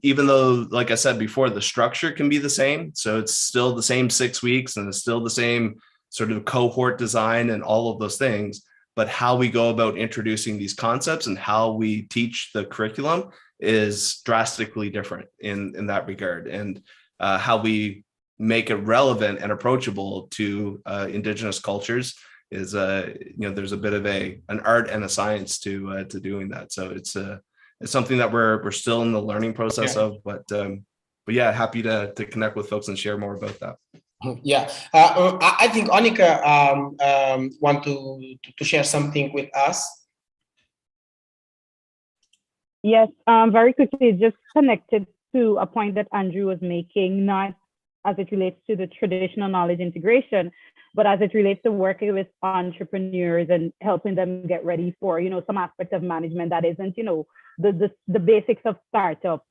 even though, like I said before, the structure can be the same. So it's still the same 6 weeks and it's still the same sort of cohort design and all of those things. But how we go about introducing these concepts and how we teach the curriculum is drastically different in that regard. And how we make it relevant and approachable to Indigenous cultures is, there's a bit of an art and a science to doing that. So it's something that we're still in the learning process of, but yeah, happy to connect with folks and share more about that. Yeah, I think Annika want to share something with us. Yes, very quickly, just connected to a point that Andrew was making, not as it relates to the traditional knowledge integration, but as it relates to working with entrepreneurs and helping them get ready for, some aspect of management that isn't, the basics of startup.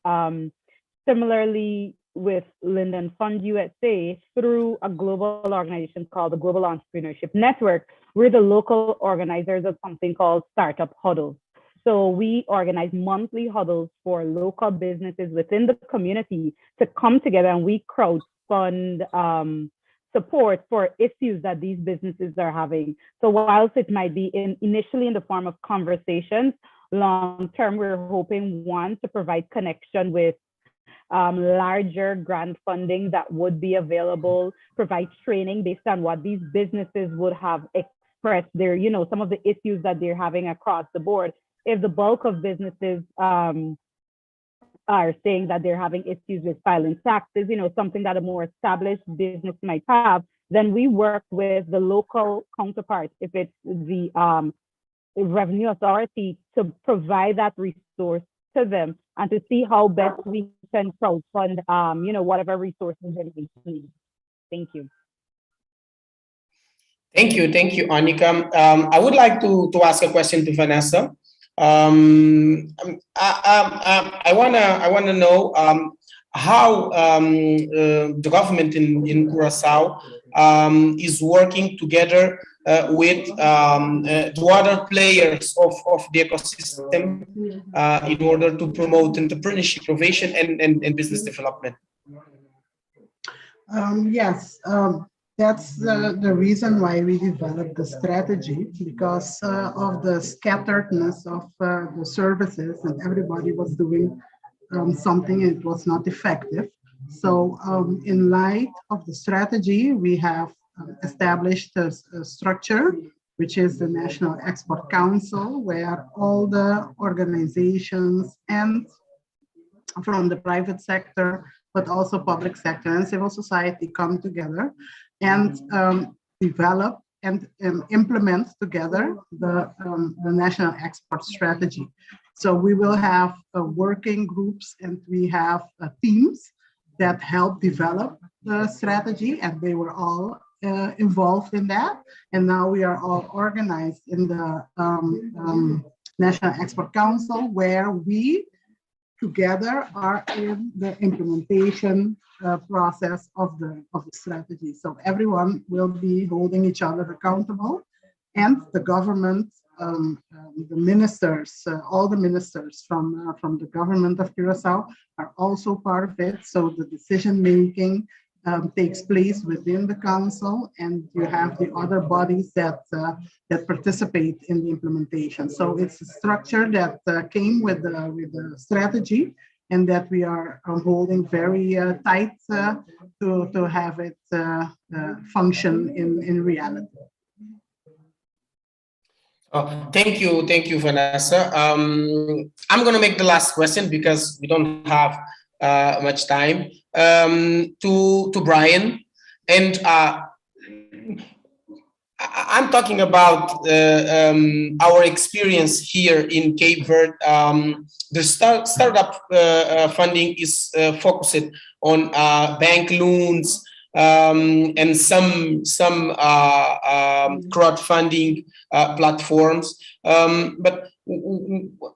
Similarly, with Linden Fund USA, through a global organization called the Global Entrepreneurship Network, we're the local organizers of something called Startup Huddles. So we organize monthly huddles for local businesses within the community to come together, and we crowdfund support for issues that these businesses are having. So whilst it might be initially in the form of conversations, long term, we're hoping, one, to provide connection with larger grant funding that would be available, provide training based on what these businesses would have expressed their, some of the issues that they're having across the board. If the bulk of businesses are saying that they're having issues with filing taxes, something that a more established business might have, then we work with the local counterpart, if it's the revenue authority, to provide that resource to them and to see how best we can crowdfund, whatever resources they need. Thank you. Thank you, Annika. I would like to ask a question to Vanessa. I wanna know how the government in Curacao is working together with the other players of the ecosystem in order to promote entrepreneurship, innovation, and business development. Yes, that's the reason why we developed the strategy, because of the scatteredness of the services, and everybody was doing something, and it was not effective. So in light of the strategy, we have established a structure, which is the National Export Council, where all the organizations and from the private sector, but also public sector and civil society come together and develop and implement together the national export strategy. So we will have working groups, and we have teams that help develop the strategy, and they were all involved in that. And now we are all organized in the National Export Council, where we together are in the implementation process of the strategy. So everyone will be holding each other accountable, and the government, the ministers, all the ministers from the government of Curacao are also part of it. So the decision making takes place within the council, and you have the other bodies that participate in the implementation. So it's a structure that came with the strategy, and that we are holding very tight to have it function in reality. Thank you, Vanessa. I'm going to make the last question because we don't have much time. To Brian, and I'm talking about our experience here in Cape Verde. The startup funding is focused on bank loans and some crowdfunding platforms. But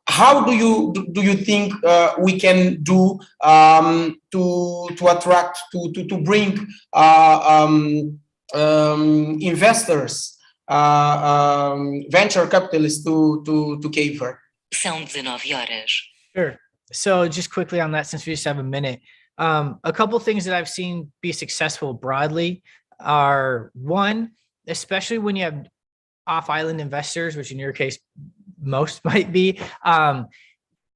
how do you think we can do to attract, to bring investors, venture capitalists to Cape Verde? São 19 horas. Sure. So just quickly on that, since we just have a minute, a couple things that I've seen be successful broadly are, one, especially when you have off-island investors, which in your case most might be,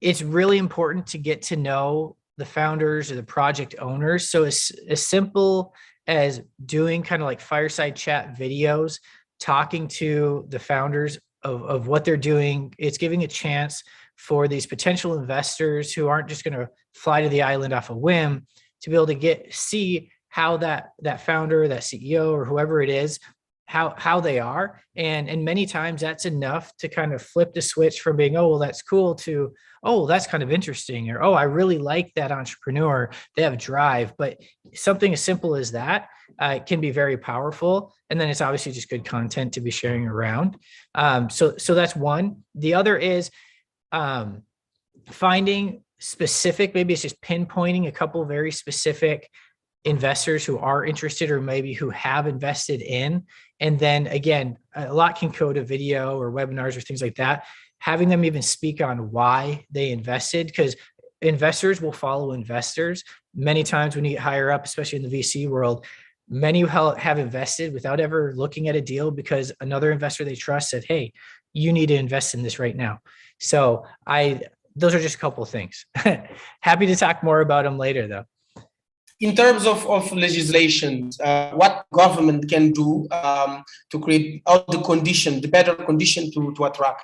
it's really important to get to know the founders or the project owners. So as simple as doing kind of like fireside chat videos, talking to the founders of what they're doing, it's giving a chance for these potential investors who aren't just going to fly to the island off a whim to be able to see how that founder, that CEO, or whoever it is, how they are. And many times that's enough to kind of flip the switch from being, oh, well, that's cool, to, oh, that's kind of interesting, or, oh, I really like that entrepreneur, they have drive. But something as simple as that can be very powerful. And then it's obviously just good content to be sharing around. So that's one. The other is finding specific, maybe it's just pinpointing a couple very specific investors who are interested, or maybe who have invested in. And then again, a lot can go to video or webinars or things like that, having them even speak on why they invested, because investors will follow investors. Many times when you get higher up, especially in the VC world, many have invested without ever looking at a deal because another investor they trust said, hey, you need to invest in this right now. So those are just a couple of things. Happy to talk more about them later though. In terms of legislation, what government can do to create all the better condition to attract?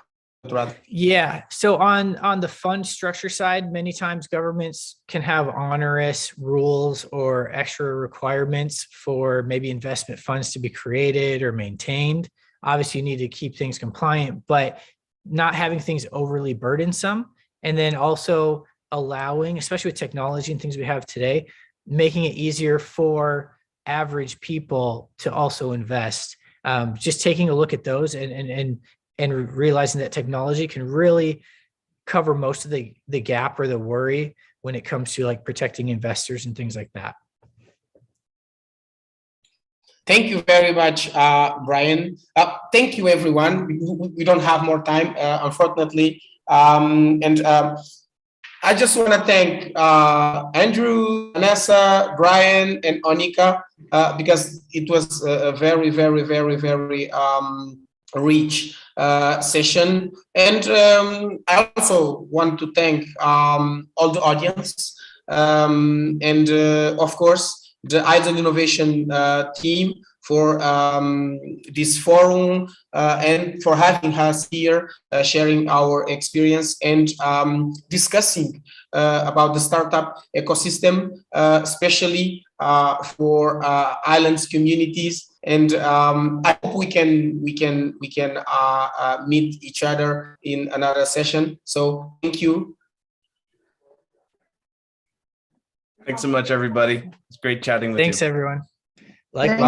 Yeah. So on the fund structure side, many times governments can have onerous rules or extra requirements for maybe investment funds to be created or maintained. Obviously, you need to keep things compliant, but not having things overly burdensome. And then also allowing, especially with technology and things we have today, making it easier for average people to also invest. Just taking a look at those and realizing that technology can really cover most of the gap or the worry when it comes to like protecting investors and things like that. Thank you very much, Brian. Thank you, everyone. We don't have more time, unfortunately. I just want to thank Andrew, Vanessa, Brian, and Onika, because it was a very, very, very, very rich session. And I also want to thank all the audience and, of course, the Island Innovation team for this forum and for having us here, sharing our experience and discussing about the startup ecosystem, especially for islands communities. And I hope we can meet each other in another session. So thank you. Thanks so much, everybody. It's great chatting with you. Thanks, everyone. Likewise.